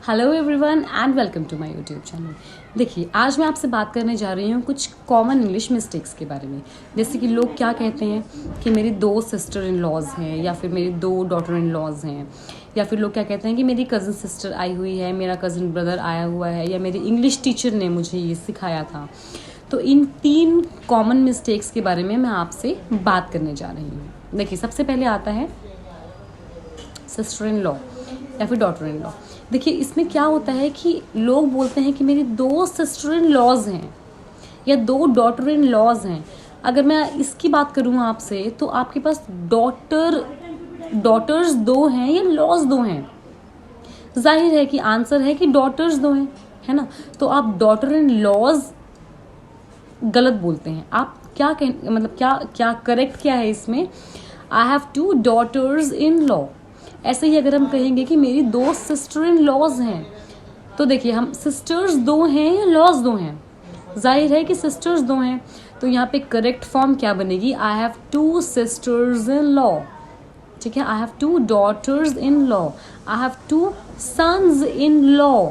Hello everyone and welcome to my YouTube channel. देखिए, आज मैं आपसे बात करने जा रही हूँ कुछ कॉमन इंग्लिश मिस्टेक्स के बारे में। जैसे कि लोग क्या कहते हैं कि मेरी 2 सिस्टर इन लॉज हैं, या फिर मेरी 2 डॉटर इन लॉज हैं, या फिर लोग क्या कहते हैं कि मेरी कज़न सिस्टर आई हुई है, मेरा कज़न ब्रदर आया हुआ है, या मेरी इंग्लिश टीचर ने मुझे ये सिखाया था। तो इन 3 कॉमन मिस्टेक्स के बारे में मैं आपसे बात करने जा रही हूँ। देखिए, सबसे पहले आता है सिस्टर इन लॉ या फिर डॉटर इन लॉ। देखिए, इसमें क्या होता है कि लोग बोलते हैं कि मेरी 2 सिस्टर इन लॉज हैं या 2 डॉटर इन लॉज हैं। अगर मैं इसकी बात करूँ आपसे, तो आपके पास डॉटर्स 2 हैं या लॉज 2 हैं। जाहिर है कि आंसर है कि डॉटर्स 2 हैं, है ना। तो आप डॉटर इन लॉज गलत बोलते हैं। आप क्या मतलब क्या करेक्ट क्या है इसमें? I have 2 daughters in law. ऐसे ही अगर हम कहेंगे कि मेरी 2 सिस्टर इन लॉज हैं, तो देखिए, हम सिस्टर्स 2 हैं या लॉज 2 हैं। जाहिर है कि सिस्टर्स 2 हैं, तो यहाँ पे करेक्ट फॉर्म क्या बनेगी? I have 2 sisters in law. ठीक है, I have 2 daughters in law, I have 2 sons in law.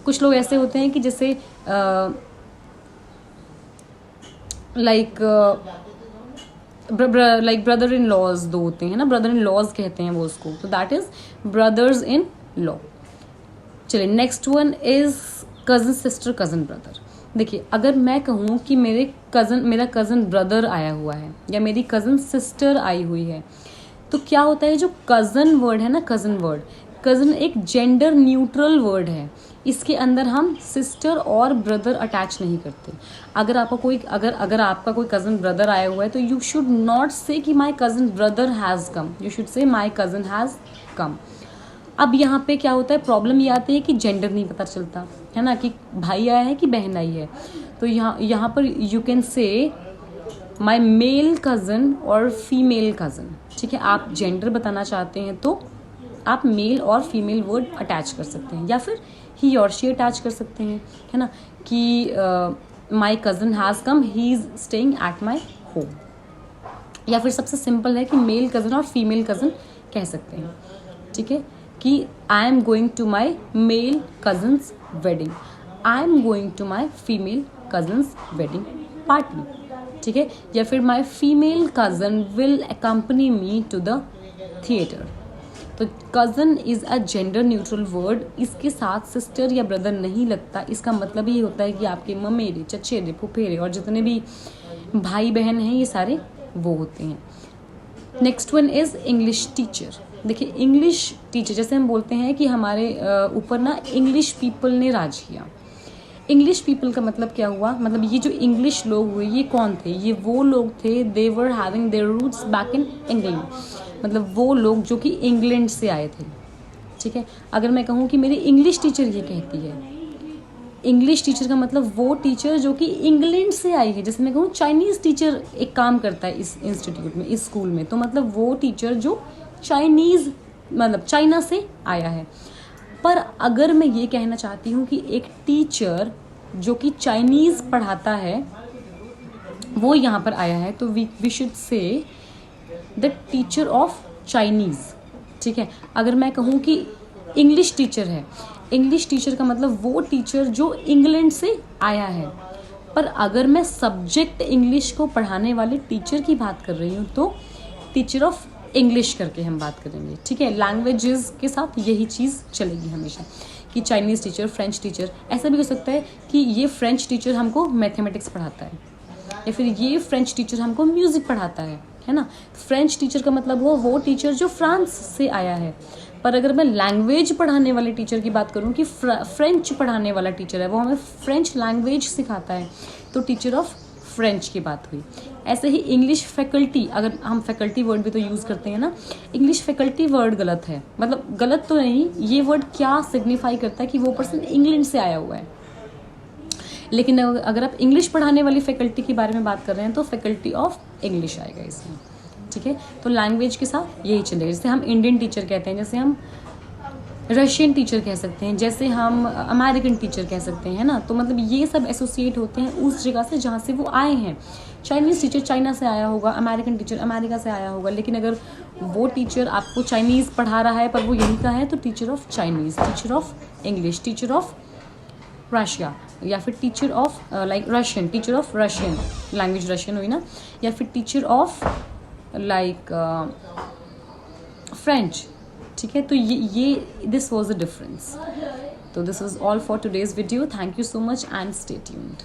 कुछ लोग ऐसे होते हैं कि जैसे लाइक ब्रदर इन लॉज 2 होते हैं ना, ब्रदर इन लॉज कहते हैं वो उसको, तो that is brothers in law. चलिए, next one is cousin sister cousin brother. देखिए, अगर मैं कहूँ कि मेरा कजन ब्रदर आया हुआ है या मेरी कजन सिस्टर आई हुई है, तो क्या होता है, जो कजन वर्ड है ना, कजन एक जेंडर न्यूट्रल वर्ड है। इसके अंदर हम सिस्टर और ब्रदर अटैच नहीं करते। अगर आपका कोई कज़न ब्रदर आया हुआ है, तो यू शुड नॉट से कि my cousin brother has come, you should say my cousin has कम। अब यहाँ पे क्या होता है, प्रॉब्लम ये आती है कि जेंडर नहीं पता चलता है ना, कि भाई आया है कि बहन आई है। तो यहाँ पर you can say my male cousin और फीमेल कज़न। ठीक है, आप जेंडर बताना चाहते हैं तो आप मेल और फीमेल वर्ड अटैच कर सकते हैं, या फिर ही और शी अटैच कर सकते हैं, है ना, कि my cousin has come, he is staying at my home. या फिर सबसे सिंपल है कि मेल कज़न और फीमेल कज़न कह सकते हैं। ठीक है, कि I am going to my male cousin's wedding, I am going to my female cousin's wedding party. ठीक है, या फिर my female cousin will accompany me to the theatre. तो cousin is a gender neutral word. इसके साथ sister या brother नहीं लगता। इसका मतलब ये होता है कि आपके ममेरे, चचेरे, फुफेरे और जितने भी भाई बहन हैं, ये सारे वो होते हैं। Next one is English teacher. देखिए, इंग्लिश टीचर, जैसे हम बोलते हैं कि हमारे ऊपर ना इंग्लिश पीपल ने राज किया। इंग्लिश पीपल का मतलब क्या हुआ? मतलब ये जो इंग्लिश लोग हुए, ये कौन थे? ये वो लोग थे, they were having their roots back in England. मतलब वो लोग जो कि इंग्लैंड से आए थे। ठीक है, अगर मैं कहूँ कि मेरी इंग्लिश टीचर ये कहती है, इंग्लिश टीचर का मतलब वो टीचर जो कि इंग्लैंड से आई है। जैसे मैं कहूँ चाइनीज़ टीचर एक काम करता है इस इंस्टीट्यूट में, इस स्कूल में, तो मतलब वो टीचर जो चाइनीज़, मतलब चाइना से आया है। पर अगर मैं ये कहना चाहती हूँ कि एक टीचर जो कि चाइनीज़ पढ़ाता है वो यहाँ पर आया है, तो we should say the teacher of Chinese. ठीक है, अगर मैं कहूँ कि इंग्लिश टीचर है, इंग्लिश टीचर का मतलब वो टीचर जो इंग्लैंड से आया है। पर अगर मैं सब्जेक्ट इंग्लिश को पढ़ाने वाले टीचर की बात कर रही हूँ, तो टीचर ऑफ इंग्लिश करके हम बात करेंगे। ठीक है, लैंग्वेजेस के साथ यही चीज़ चलेगी हमेशा, कि चाइनीज़ टीचर, फ्रेंच टीचर। ऐसा भी हो सकता है कि ये फ्रेंच टीचर हमको मैथमेटिक्स पढ़ाता है, या फिर ये फ्रेंच टीचर हमको म्यूज़िक पढ़ाता है ना। फ्रेंच टीचर का मतलब वो टीचर जो फ्रांस से आया है। पर अगर मैं लैंग्वेज पढ़ाने वाले टीचर की बात करूं कि फ्रेंच पढ़ाने वाला टीचर है, वो हमें फ्रेंच लैंग्वेज सिखाता है, तो टीचर ऑफ फ्रेंच की बात हुई। ऐसे ही इंग्लिश फैकल्टी, अगर हम फैकल्टी वर्ड भी तो यूज़ करते हैं ना, इंग्लिश फैकल्टी वर्ड गलत है। मतलब गलत तो नहीं, ये वर्ड क्या सिग्निफाई करता है कि वो पर्सन इंग्लैंड से आया हुआ है। लेकिन अगर आप इंग्लिश पढ़ाने वाली फैकल्टी के बारे में बात कर रहे हैं, तो फैकल्टी ऑफ इंग्लिश आएगा इसमें। ठीक है, तो लैंग्वेज के साथ यही चलेगा। जैसे हम इंडियन टीचर कहते हैं, जैसे हम रशियन टीचर कह सकते हैं, जैसे हम अमेरिकन टीचर कह सकते हैं ना। तो मतलब ये सब एसोसिएट होते हैं उस जगह से जहाँ से वो आए हैं। चाइनीज़ टीचर चाइना से आया होगा, अमेरिकन टीचर अमेरिका से आया होगा, लेकिन अगर वो टीचर आपको चाइनीज़ पढ़ा रहा है पर वो यहीं का है तो teacher of Chinese, teacher of English, teacher of Russia, या फिर teacher of like Russian, teacher of Russian language, Russian हुई ना, या फिर टीचर ऑफ लाइक फ्रेंच। ठीक है, तो ये दिस वॉज द डिफरेंस। तो this was all for today's video. Thank you so much and stay tuned.